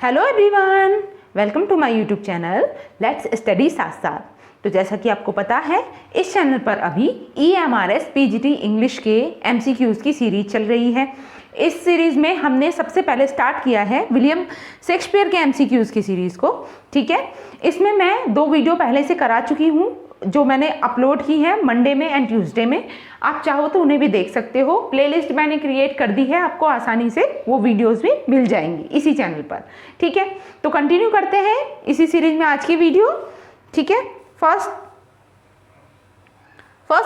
Hello everyone, welcome to my YouTube channel let's study साथ साथ। तो जैसा कि आपको पता है, इस चैनल पर अभी EMRS PGT इंग्लिश के MCQs की सीरीज चल रही है। इस सीरीज़ में हमने सबसे पहले स्टार्ट किया है विलियम शेक्सपियर के MCQs की सीरीज़ को। ठीक है, इसमें मैं 2 वीडियो पहले से करा चुकी हूँ जो मैंने अपलोड की है मंडे में एंड ट्यूसडे में। आप चाहो तो उन्हें भी देख सकते हो, प्लेलिस्ट मैंने क्रिएट कर दी है, आपको आसानी से वो वीडियोस भी मिल जाएंगी इसी चैनल पर। ठीक है, तो कंटिन्यू करते हैं इसी सीरीज में आज की वीडियो। ठीक है, first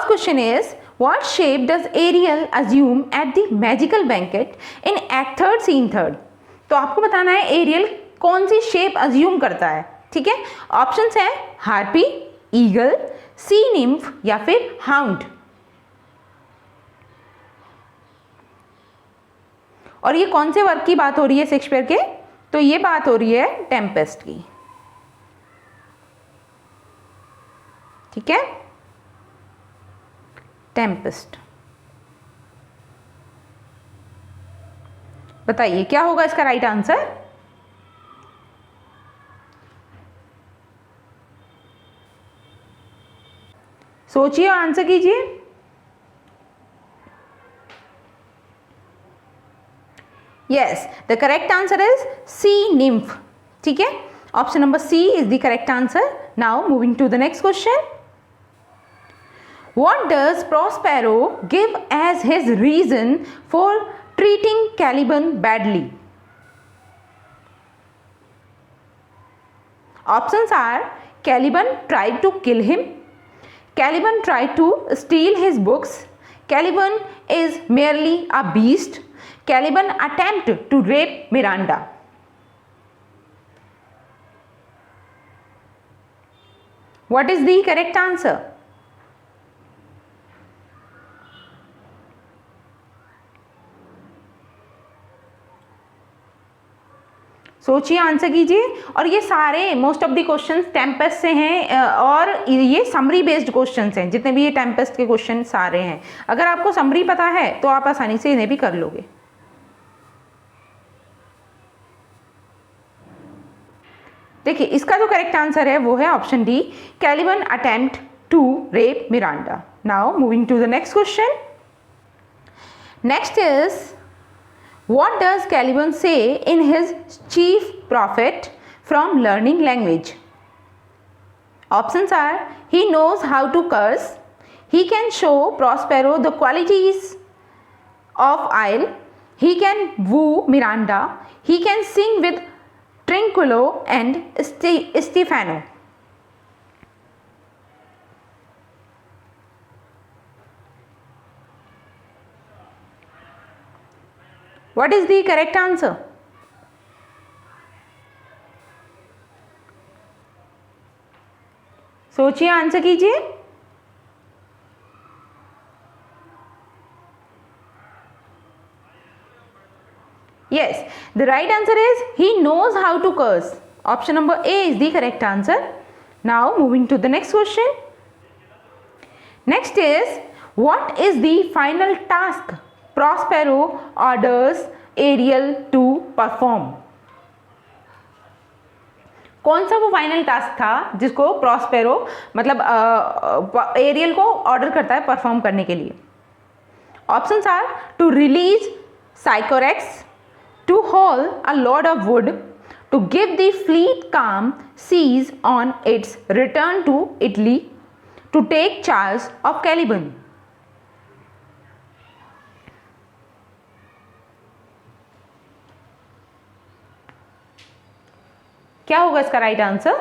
question is what shape does Ariel assume at the magical banquet in act 3rd scene 3rd। तो आपको बताना है एरियल कौन सी शेप अज्यूम करता है। ठीक है, ऑप्शंस हैं हार्पी, ईगल, सी निम्फ या फिर हाउंड। और ये कौन से वर्क की बात हो रही है शेक्सपियर के? तो ये बात हो रही है टेम्पेस्ट की। ठीक है, टेम्पेस्ट। बताइए क्या होगा इसका राइट आंसर? सोचिए और आंसर कीजिए। Yes, the correct answer is sea nymph. ठीक है, option number C is the correct answer. Now moving to the next question, what does Prospero give as his reason for treating Caliban badly? Options are Caliban tried to kill him, Caliban tried to steal his books, Caliban is merely a beast, Caliban attempted to rape Miranda. What is the correct answer? सोचिए, answer कीजिए। और ये सारे most of the questions Tempest से हैं और ये summary based questions हैं। जितने भी ये टेम्पेस्ट के क्वेश्चन सारे हैं, अगर आपको समरी पता है तो आप आसानी से इन्हें भी कर लोगे। देखिए, इसका जो करेक्ट आंसर है वो है option D, Caliban attempt to rape Miranda. Now moving to the next question, next is what does Caliban say in his chief profit from learning language? Options are he knows how to curse, he can show Prospero the qualities of Isle, he can woo Miranda, he can sing with Trinculo and Stefano. What is the correct answer? सोचिए, answer कीजिए। Yes, the right answer is he knows how to curse. Option number A is the correct answer. Now moving to the next question. Next is what is the final task Prospero orders Ariel to perform? कौन सा वो final task था जिसको Prospero मतलब aerial को order करता है perform करने के लिए? Options are to release Sycorax, to haul a load of wood, to give the fleet calm seas on its return to Italy, to take charge of Caliban. क्या होगा इसका right answer?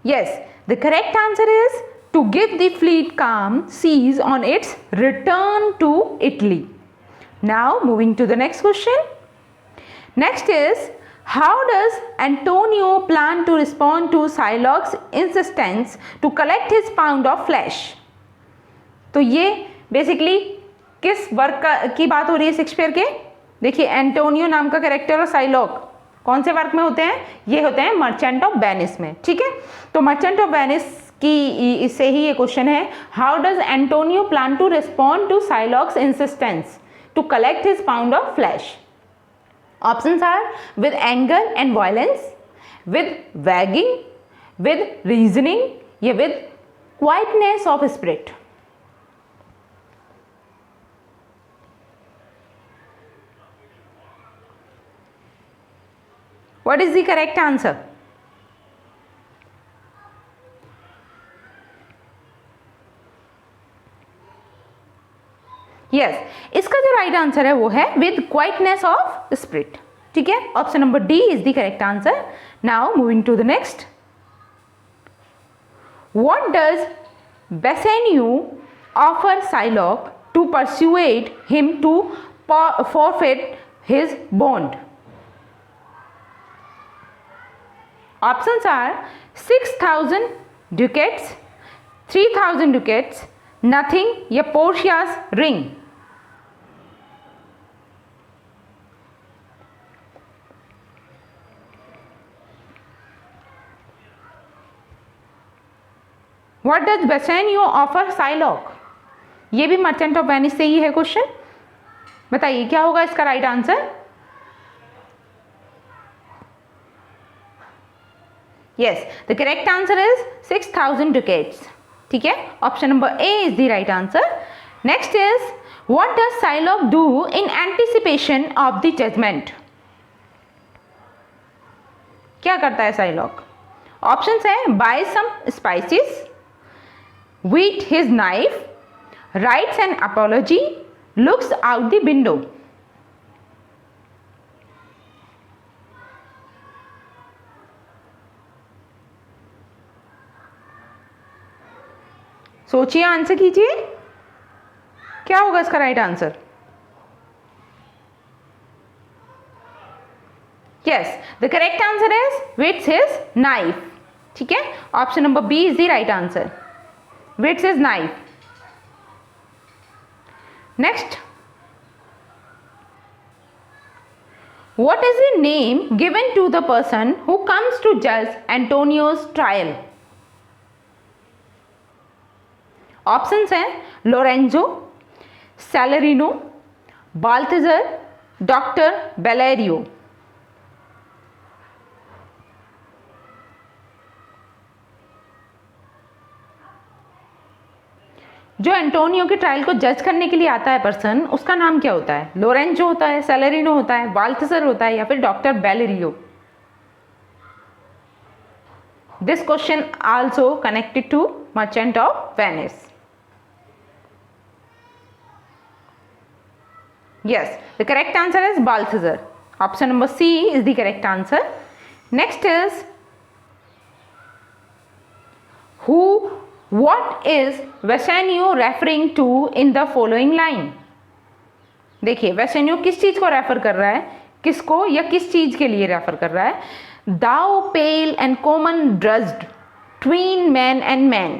Yes, the correct answer is to give the fleet calm seas on its return to Italy. Now moving to the next question. Next is how does Antonio plan to respond to Shylock's insistence to collect his pound of flesh? तो ये basically किस work की बात हो रही है Shakespeare के? देखिए, एंटोनियो नाम का कैरेक्टर और साइलॉक, कौन से वर्क में होते हैं? ये होते हैं मर्चेंट ऑफ वेनिस में, ठीक है। तो मर्चेंट ऑफ वेनिस की इससे ही ये क्वेश्चन है, how does Antonio plan to respond to Shylock's insistence to collect his pound of flesh? Options are with anger and violence, with begging, with reasoning या with quietness of spirit. What is the correct answer? Yes, इसका जो right answer है वो है with quietness of spirit, ठीक है। Option number D is the correct answer. Now moving to the next, what does Bassanio offer Shylock to persuade him to forfeit his bond? Options are 6,000 ducats, 3,000 ducats, nothing या Portia's ring। What does Bassanio offer Shylock? ये भी merchant of Venice से ही है question. बताइए क्या होगा इसका right answer? Yes, the correct answer is 6,000 ducats, ठीक है। Option number A is the right answer. Next is, what does Shylock do in anticipation of the judgment? क्या करता है साइलॉक? ऑप्शंस है, buy some spices, whet his knife, writes an apology, looks out the window। सोचिए, answer कीजिए, क्या होगा इसका right answer? Yes, the correct answer is with his knife, ठीक है। Option number B is the right answer, with his knife. Next, what is the name given to the person who comes to judge Antonio's trial? Options हैं, Lorenzo, सैलरिनो, बाल्थेजर, doctor Bellario. जो Antonio के trial को जज करने के लिए आता है पर्सन, उसका नाम क्या होता है? लोरेंजो होता है, सैलरिनो होता है, बाल्थेजर होता है या फिर doctor Bellario? This question also connected to Merchant of Venice. Yes, the correct answer is Balthazar. Option number C is the correct answer. Next is, what is Bassanio referring to in the following line? देखिए, Bassanio किस चीज को refer कर रहा है, किसको या किस चीज के लिए रेफर कर रहा है? Thou pale and common dressed, tween man and man।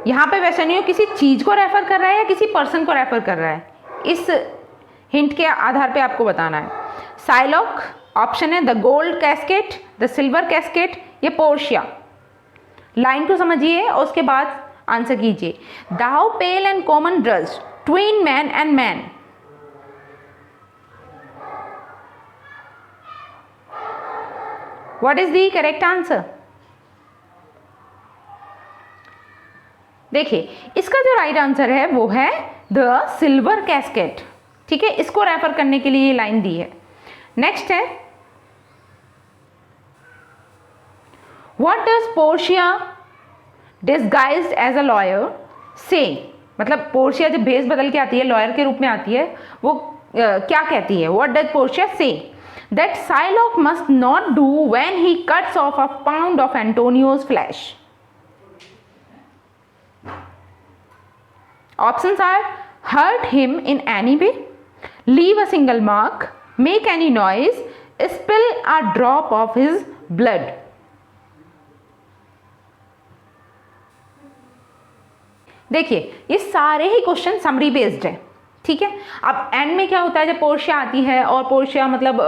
यहाँ पे बेसेनियो किसी चीज को रेफर कर रहा है या किसी पर्सन को रेफर कर रहा है? इस हिंट के आधार पे आपको बताना है। साइलॉक ऑप्शन है, the gold casket, the silver casket या पोर्शिया। लाइन को समझिए और उसके बाद आंसर कीजिए। Thou pale and common dressed, tween man and man. What is the correct answer? देखिए, इसका जो राइट आंसर है वो है द सिल्वर कैस्केट, ठीक है। इसको रेफर करने के लिए ये लाइन दी है। नेक्स्ट है, what does Portia disguised as a lawyer say? मतलब पोर्शिया जब भेस बदल के आती है, लॉयर के रूप में आती है, वो क्या कहती है? What does Portia say that Shylock must not do when he cuts off a pound of Antonio's flesh? Options are, hurt him in any way, leave a single mark, make any noise, spill a drop of his blood। देखिए, ये सारे ही question summary based है, ठीक है। अब and में क्या होता है, जब पोर्शिया आती है, और पोर्शिया मतलब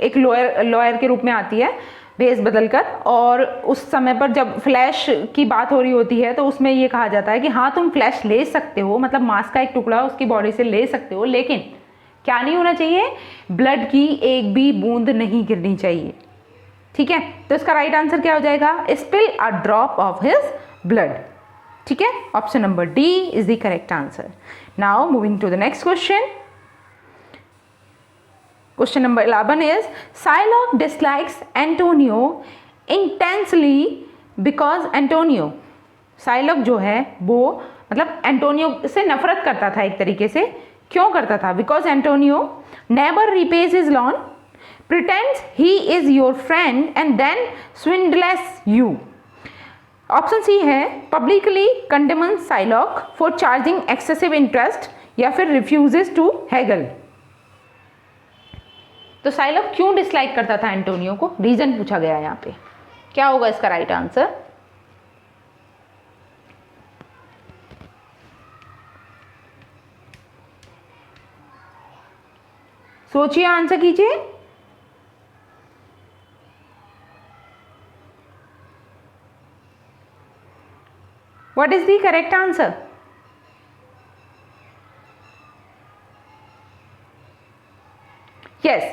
एक लॉयर के रूप में आती है भेस बदलकर, और उस समय पर जब फ्लैश की बात हो रही होती है तो उसमें ये कहा जाता है कि हाँ तुम फ्लैश ले सकते हो, मतलब मांस का एक टुकड़ा उसकी बॉडी से ले सकते हो, लेकिन क्या नहीं होना चाहिए, ब्लड की एक भी बूंद नहीं गिरनी चाहिए। ठीक है, तो इसका राइट आंसर क्या हो जाएगा, spill a drop of his blood. ठीक है, option number D is the correct answer. Now moving to the next question. Question number 11 is Shylock dislikes Antonio intensely because Antonio, Shylock जो है वो मतलब Antonio से नफरत करता था एक तरीके से। क्यों करता था? Because Antonio never repays his loan, pretends he is your friend and then swindles you. Option C है publicly condemns Shylock for charging excessive interest, या फिर refuses to haggle। तो साइलॉक क्यों डिसलाइक करता था एंटोनियो को, रीजन पूछा गया है यहाँ पे। क्या होगा इसका राइट आंसर? सोचिए, आंसर कीजिए। What is the correct answer? Yes,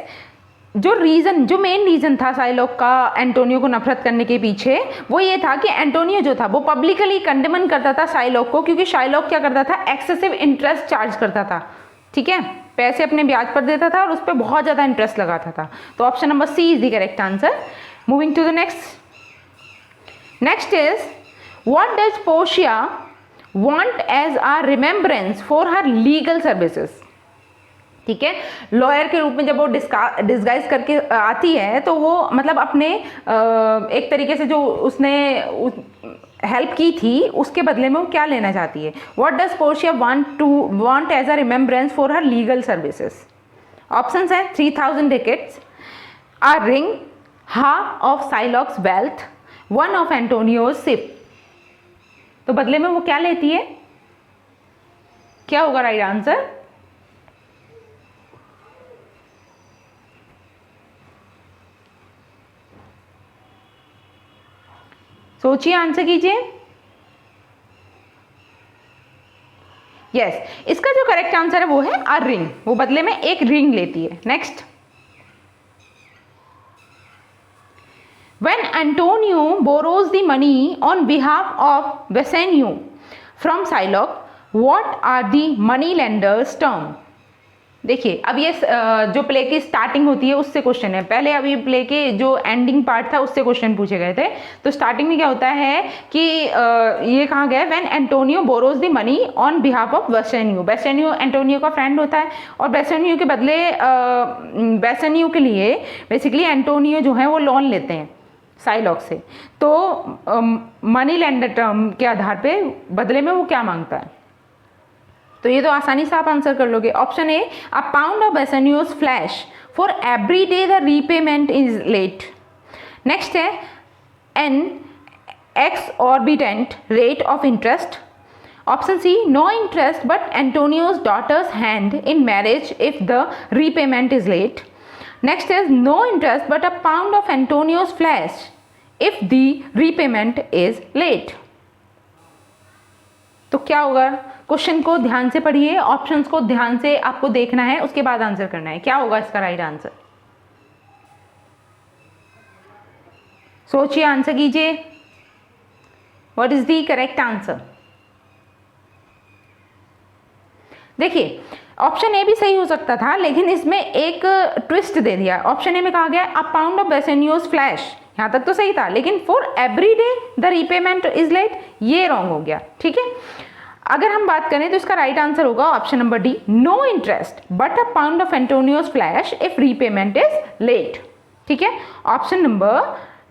जो मेन रीजन था साइलॉक का एंटोनियो को नफरत करने के पीछे, वो ये था कि एंटोनियो जो था वो पब्लिकली कंडेमन करता था साइलॉक को, क्योंकि साइलॉक क्या करता था, एक्सेसिव इंटरेस्ट चार्ज करता था। ठीक है, पैसे अपने ब्याज पर देता था और उस पर बहुत ज़्यादा इंटरेस्ट लगाता था। तो option number C is the correct answer. Moving to the next is what does Portia want as a remembrance for her legal services. ठीक है, लॉयर के रूप में जब वो डिस्गाइज करके आती है तो वो मतलब अपने एक तरीके से जो उसने हेल्प की थी उसके बदले में वो क्या लेना चाहती है। What does Portia want as a remembrance for her legal services. Options हैं 3000 ducats, a ring, half of Shylock's wealth, one of Antonio's ship. तो बदले में वो क्या लेती है, क्या होगा राइट आंसर? सोचिए, आंसर कीजिए। यस, इसका जो करेक्ट आंसर है वो है अ रिंग, वो बदले में एक रिंग लेती है। Next, when Antonio borrows the money on behalf of Bassanio from Shylock, what are the money lenders term. देखिए, अब ये जो प्ले की स्टार्टिंग होती है उससे क्वेश्चन है। पहले अभी प्ले के जो एंडिंग पार्ट था उससे क्वेश्चन पूछे गए थे। तो स्टार्टिंग में क्या होता है कि ये कहा गया, when Antonio borrows the money on behalf of Bassanio. Bassanio Antonio का फ्रेंड होता है और बेसेनियो के बदले बेसेनियो के लिए बेसिकली एंटोनियो जो है वो लोन लेते हैं साइलॉक से। तो मनी लेंडर टर्म के आधार पे बदले में वो क्या मांगता है, तो ये तो आसानी से आप आंसर कर लोगे। Option A, a pound of Bassanio's flesh for every day the repayment is late. Next है an exorbitant rate of interest. Option C, no interest but Antonio's daughter's hand in marriage if the repayment is late. Next is no interest but a pound of Antonio's flesh if the repayment is late. तो क्या होगा, question को ध्यान से पढ़िए, options को ध्यान से आपको देखना है, उसके बाद आंसर करना है। क्या होगा इसका राइट आंसर? सोचिए, आंसर कीजिए। What is the correct answer? देखिए, ऑप्शन ए भी सही हो सकता था, लेकिन इसमें एक ट्विस्ट दे दिया। ऑप्शन ए में कहा गया a pound of Bassanio's flesh, यहां तक तो सही था, लेकिन for every day the repayment is late, ये रॉन्ग हो गया। ठीक है, अगर हम बात करें तो इसका राइट आंसर होगा option number D, no interest but a pound of Antonio's flesh if repayment is late. ठीक है, option number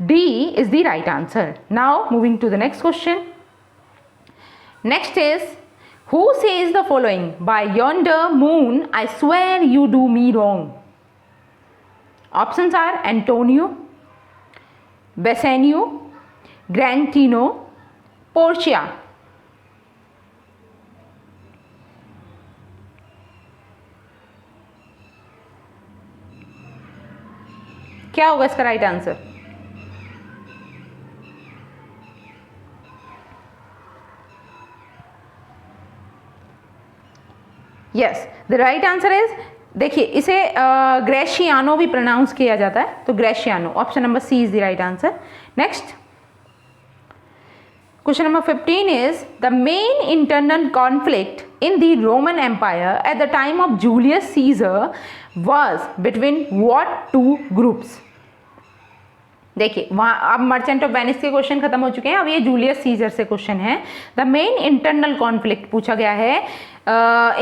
D is the right answer. Now moving to the next question. Next is Who says the following? By yonder moon, I swear you do me wrong. Options are Antonio, Bassanio, Grantino, Portia. क्या होगा इसका right answer? Yes, the right answer is, देखिए इसे Gratiano भी pronounce किया जाता है, तो Gratiano, option number C is the right answer. Next question number 15 is the main internal conflict in the Roman Empire at the time of Julius Caesar was between what two groups? देखिए वहाँ अब Merchant of Venice के question खत्म हो चुके हैं, अब ये जूलियस सीजर से क्वेश्चन है। द मेन इंटरनल कॉन्फ्लिक्ट पूछा गया है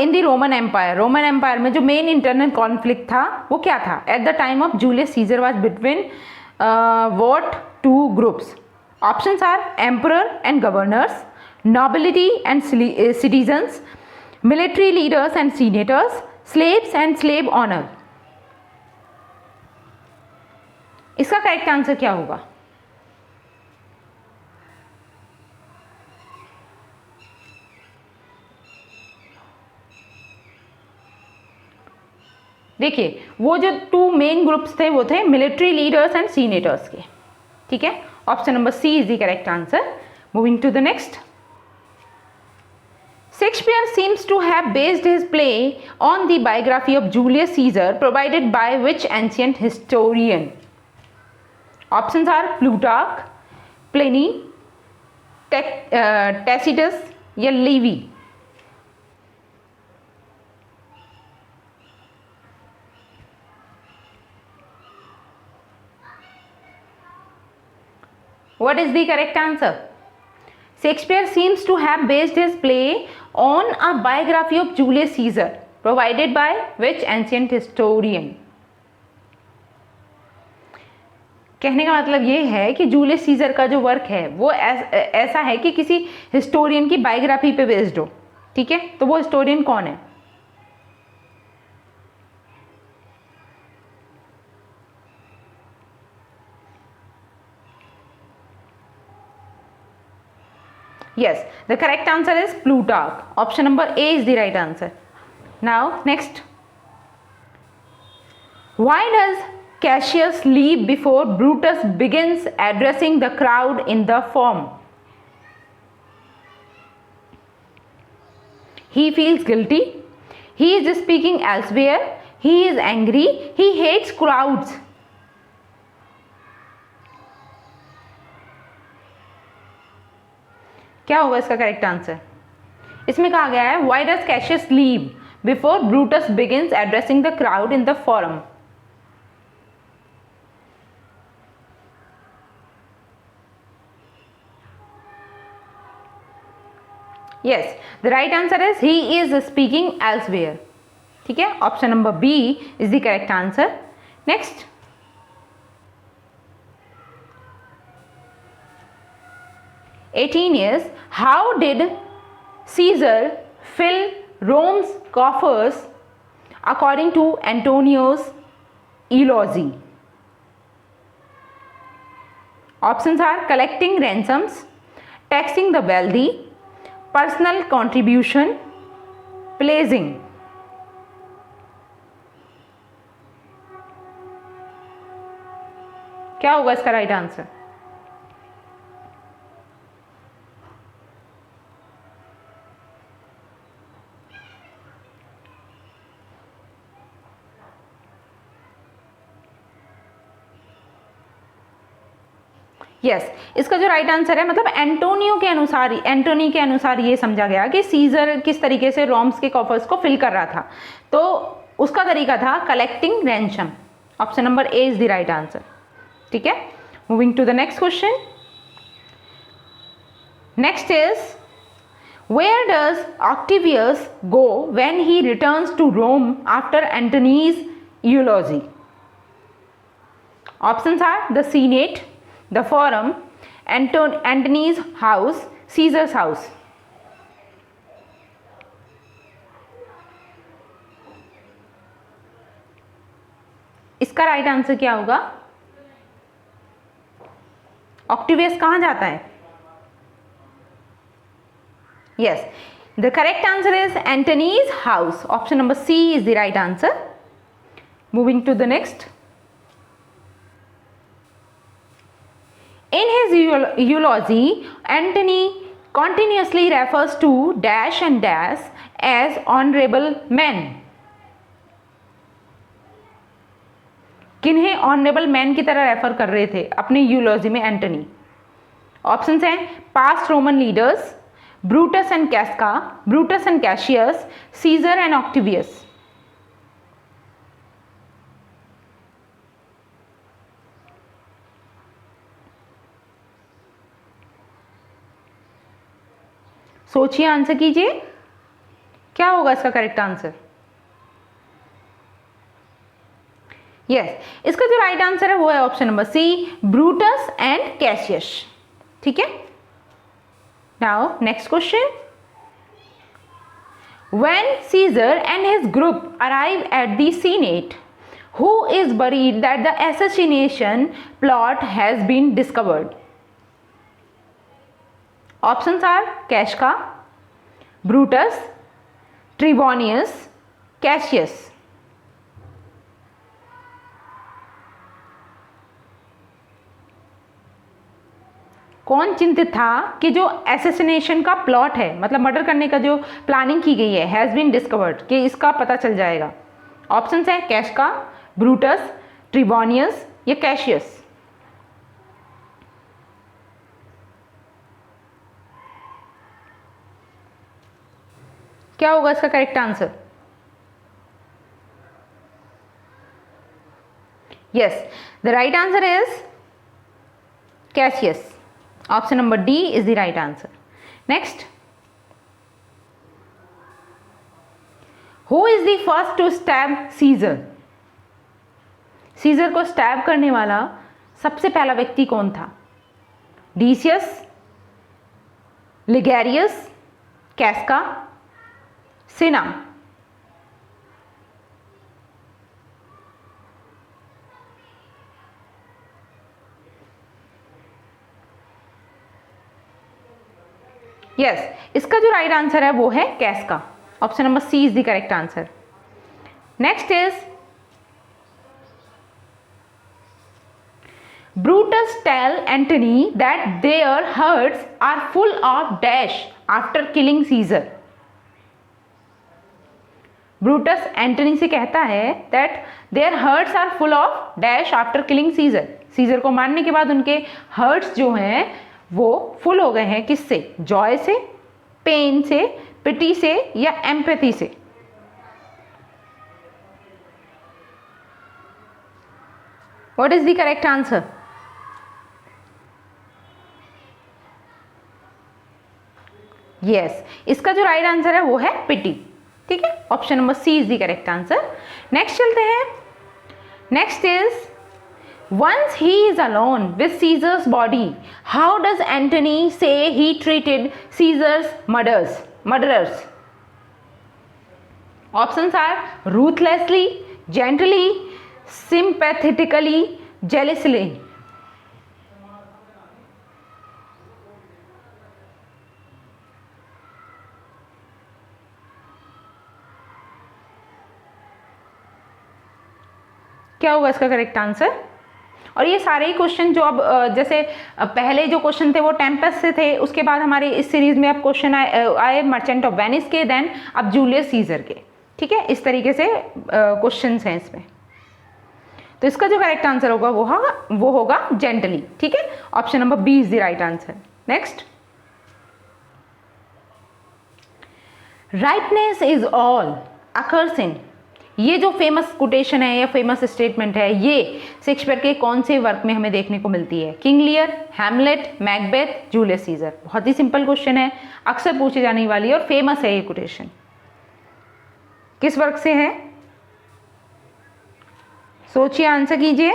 in the Roman Empire, Roman Empire में जो मेन इंटरनल कॉन्फ्लिक्ट था वो क्या था? At the time of Julius Caesar was between what two groups? Options are emperor and governors, nobility and citizens, military leaders and senators, slaves and slave owner. इसका correct answer क्या होगा? देखिए वो जो टू मेन ग्रुप्स थे वो थे military leaders and senators के, ठीक है। Option number C is the correct answer. Moving to the next, Shakespeare seems to have based his play on the biography of Julius Caesar provided by which ancient historian? Options are Plutarch, Pliny, Tacitus या Livy। What is the correct answer? Shakespeare seems to have based his play on a biography of Julius Caesar provided by which ancient historian? कहने का मतलब ये है कि Julius Caesar का जो work है वो ऐसा है कि किसी हिस्टोरियन की बायोग्राफी पे बेस्ड हो, ठीक है। तो वो हिस्टोरियन कौन है? Yes, the correct answer is Plutarch. Option number A is the right answer. Now, next. Why does Cassius leave before Brutus begins addressing the crowd in the Forum? He feels guilty. He is speaking elsewhere. He is angry. He hates crowds. क्या होगा इसका correct answer? इसमें कहा गया है why does Cassius leave before Brutus begins addressing the crowd in the Forum. Yes, the right answer is he is speaking elsewhere, ठीक है। Option number B is the correct answer. Next, is how did Caesar fill Rome's coffers according to Antonio's eulogy? Options are collecting ransoms, taxing the wealthy, personal contribution, pillaging. क्या होगा इसका right answer? Yes, इसका जो right answer है मतलब एंटोनी के अनुसार ये समझा गया कि सीजर किस तरीके से रोम्स के कॉफर्स को फिल कर रहा था, तो उसका तरीका था collecting ransom. Option number A is the right answer, ठीक है। Moving to the next question. Next is where does Octavius go when he returns to Rome after Antony's eulogy? Options are the Senate, the forum, Antony's house, Caesar's house. इसका right answer क्या होगा? Octavius कहां जाता है? Yes, the correct answer is Antony's house. Option number C is the right answer. Moving to the next. In his eulogy, Antony continuously refers to dash and dash as honorable men. किन्हें honourable man की तरह refer कर रहे थे अपनी eulogy में Antony? Options हैं past Roman leaders, Brutus and Casca, Brutus and Cassius, Caesar and Octavius. सोचिए, आंसर कीजिए, क्या होगा इसका करेक्ट आंसर? यस, इसका जो राइट आंसर है वो है option number C, Brutus and Cassius. ठीक है, now next question. When Caesar and his group arrive at the Senate, who is worried that the assassination plot has been discovered? Options are Casca, Brutus, Trebonius, Cassius. कौन चिंतित था कि जो assassination का plot है, मतलब मर्डर करने का जो प्लानिंग की गई है, हैज़ बीन डिस्कवर्ड, कि इसका पता चल जाएगा? ऑप्शंस है कैस्का, ब्रूटस, ट्रिबोनियस या कैशियस। क्या होगा इसका correct answer? Yes, the right answer is Cassius. Option number D is the right answer. Next, who is the first to stab Caesar? Caesar को स्टैब करने वाला सबसे पहला व्यक्ति कौन था? Decius, Ligarius, Casca, Cinna। Yes, इसका जो राइट आंसर है वो है Casca. Option number C is the correct answer. Next is Brutus tell Antony that their hearts are full of dash after killing Caesar. Brutus Antony से कहता है that their hearts are full of dash after killing Caesar. Caesar को मारने के बाद उनके hertz जो हैं वो फुल हो गए हैं, किससे? जॉय से, पेन से, पिटी से या एम्पैथी से? What is the correct answer? Yes, इसका जो राइट आंसर है वो है पिटी। ठीक है, option number C is the correct answer. Next चलते हैं। Next is once he is alone with Caesar's body, how does Antony say he treated Caesar's murderers? Options are ruthlessly, gently, sympathetically, jealously। क्या होगा इसका correct answer? और ये सारे ही question जो अब जैसे पहले जो क्वेश्चन थे वो टेम्पस से थे, उसके बाद हमारे इस सीरीज में अब क्वेश्चन आए मर्चेंट ऑफ वेनिस के, देन अब जूलियस सीजर के। ठीक है, इस तरीके से क्वेश्चंस हैं इसमें। तो इसका जो करेक्ट आंसर होगा वो होगा जेंटली। ठीक है, option number B is the right answer. Next, rightness is all occurs in. ये जो फेमस कोटेशन है या फेमस स्टेटमेंट है, ये शेक्सपियर के कौन से वर्क में हमें देखने को मिलती है? King Lear, Hamlet, Macbeth, Julius Caesar. बहुत ही सिंपल क्वेश्चन है, अक्सर पूछे जाने वाली और फेमस है ये कोटेशन। किस वर्क से है? सोचिए, आंसर कीजिए।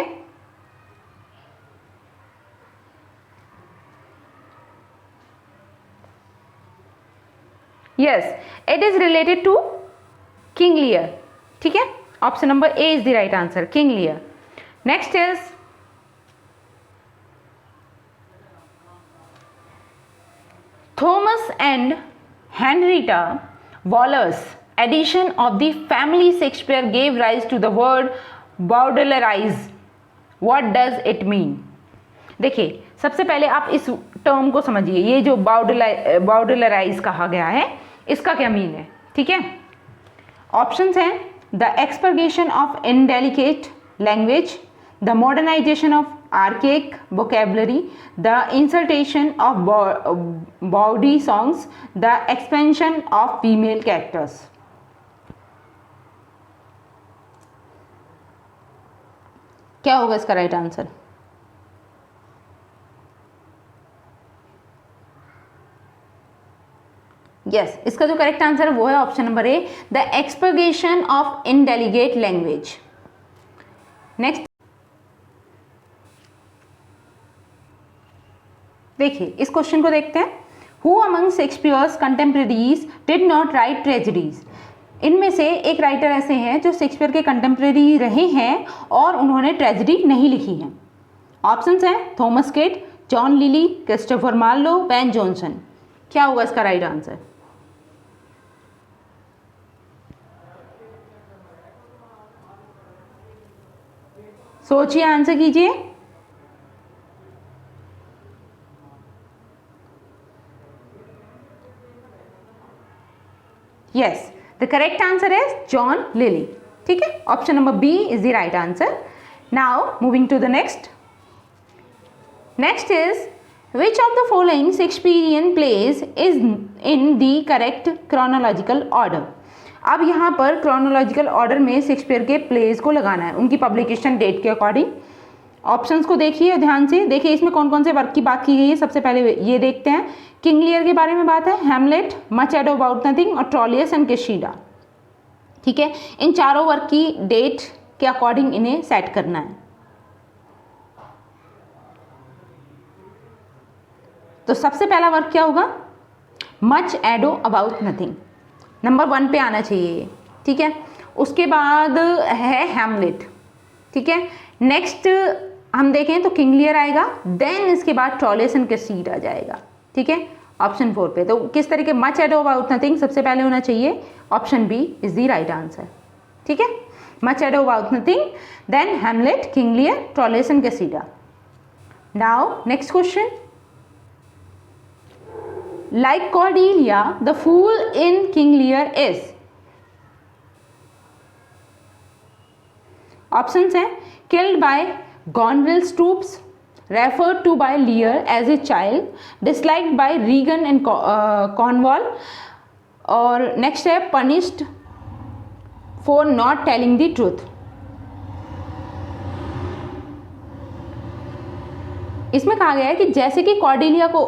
Yes, it is related to King Lear. ठीक है, option number A is the right answer, King Lear. Next is Thomas and Henrietta Bowdler's edition of the Family Shakespeare gave rise to the word bowdlerise. What does it mean? देखिए, सबसे पहले आप इस term को समझिए, ये जो बाउडलराइज कहा गया है इसका क्या मीन है, ठीक है। ऑप्शंस हैं the expurgation of indelicate language, the modernisation of archaic vocabulary, the insertion of bawdy songs, the expansion of female characters. क्या होगा इसका राइट आंसर? यस, इसका जो करेक्ट आंसर है वो है option number A, the expurgation of indelicate language. Next देखिए, इस क्वेश्चन को देखते हैं। Who among Shakespeare's contemporaries did not write tragedies. इनमें से एक राइटर ऐसे हैं जो शेक्सपियर के कंटेम्प्रेरी रहे हैं और उन्होंने ट्रेजेडी नहीं लिखी है। ऑप्शंस हैं Thomas Kyd, John Lyly, Christopher Marlowe, Ben Jonson. क्या होगा इसका राइट आंसर? सोचिए, आंसर कीजिए। Yes, the correct answer is John Lyly, ठीक है। Option number B is the right answer. Now moving to the next is which of the following Shakespearean plays is in the correct chronological order। अब यहाँ पर chronological order में Shakespeare के place को लगाना है उनकी पब्लिकेशन डेट के अकॉर्डिंग। ऑप्शंस को देखिए ध्यान से, देखिए इसमें कौन कौन से वर्क की बात की गई है। सबसे पहले ये देखते हैं, किंग लियर के बारे में बात है, Hamlet, much Ado About nothing और ट्रोलियस एंड क्रेसिडा, ठीक है। इन चारों वर्क की डेट के अकॉर्डिंग इन्हें सेट करना है। तो सबसे पहला वर्क क्या होगा? Much Ado About nothing, number 1 पे आना चाहिए, ठीक है। उसके बाद है हैमलेट, ठीक है। नेक्स्ट हम देखें तो किंग लियर आएगा, देन इसके बाद ट्रोलियस एंड क्रेसिडा आ जाएगा, ठीक है, ऑप्शन 4 पे। तो किस तरीके मच एडो अबाउट नथिंग सबसे पहले होना चाहिए, option B is the right answer, ठीक है। Much Ado About Nothing, then Hamlet, King Lear, Troilus and Cressida. Now next question, like Cordelia, the fool in King Lear is। Options हैं killed by Gonville's troops, referred to by Lear as a child, disliked by Regan and Cornwall, और next है punished for not telling the truth। इसमें कहा गया है कि जैसे कि कॉर्डेलिया को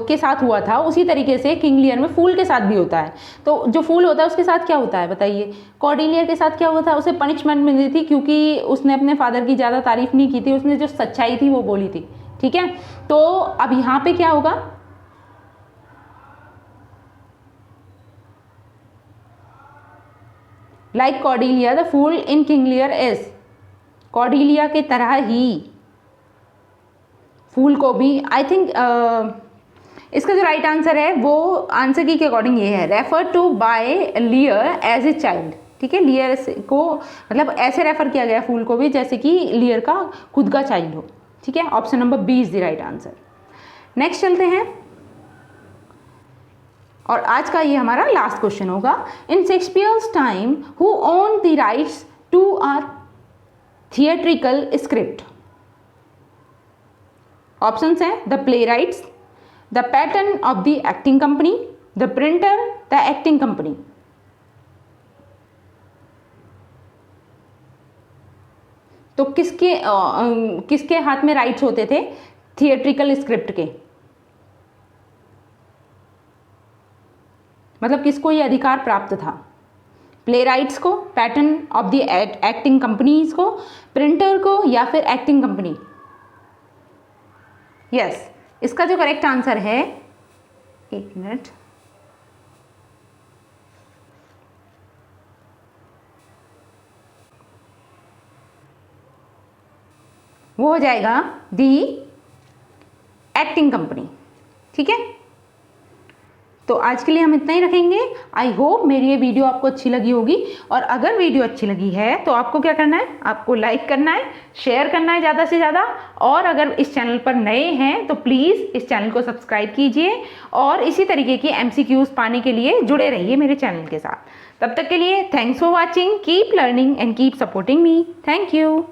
के साथ हुआ था उसी तरीके से किंग लियर में फूल के साथ भी होता है। तो जो फूल होता है उसके साथ क्या होता है बताइए? कॉर्डेलिया के साथ क्या हुआ था? उसे पनिशमेंट मिली थी क्योंकि उसने अपने फादर की ज़्यादा तारीफ नहीं की थी, उसने जो सच्चाई थी वो बोली थी, ठीक है। तो अब यहाँ पे क्या होगा? Like Cordelia the fool in King Lear is, Cordelia के तरह ही फूल को भी, आई थिंक इसका जो राइट आंसर है वो आंसर की के अकॉर्डिंग ये है, refer to by Lear as a child, ठीक है। लियर को मतलब ऐसे रेफर किया गया फूल को भी जैसे कि लियर का खुद का चाइल्ड हो, ठीक है। Option number B is the right answer. Next चलते हैं और आज का ये हमारा लास्ट क्वेश्चन होगा। In Shakespeare's time who own the rights to our theatrical script. Options हैं the playwrights, the pattern of the acting company, the printer, the acting company. तो किसके हाथ में राइट्स होते थे थिएट्रिकल स्क्रिप्ट के? मतलब किसको ये अधिकार प्राप्त था? प्ले राइट्स को, pattern of the acting companies को, प्रिंटर को या फिर एक्टिंग कंपनी? यस, इसका जो करेक्ट आंसर है, एक मिनट, वो हो जाएगा दी एक्टिंग कंपनी, ठीक है। तो आज के लिए हम इतना ही रखेंगे। आई होप मेरी ये वीडियो आपको अच्छी लगी होगी, और अगर वीडियो अच्छी लगी है तो आपको क्या करना है, आपको लाइक करना है, शेयर करना है ज़्यादा से ज़्यादा, और अगर इस चैनल पर नए हैं तो प्लीज़ इस चैनल को सब्सक्राइब कीजिए और इसी तरीके की MCQs पाने के लिए जुड़े रहिए मेरे चैनल के साथ। तब तक के लिए thanks for watching, keep learning and keep supporting me. Thank you.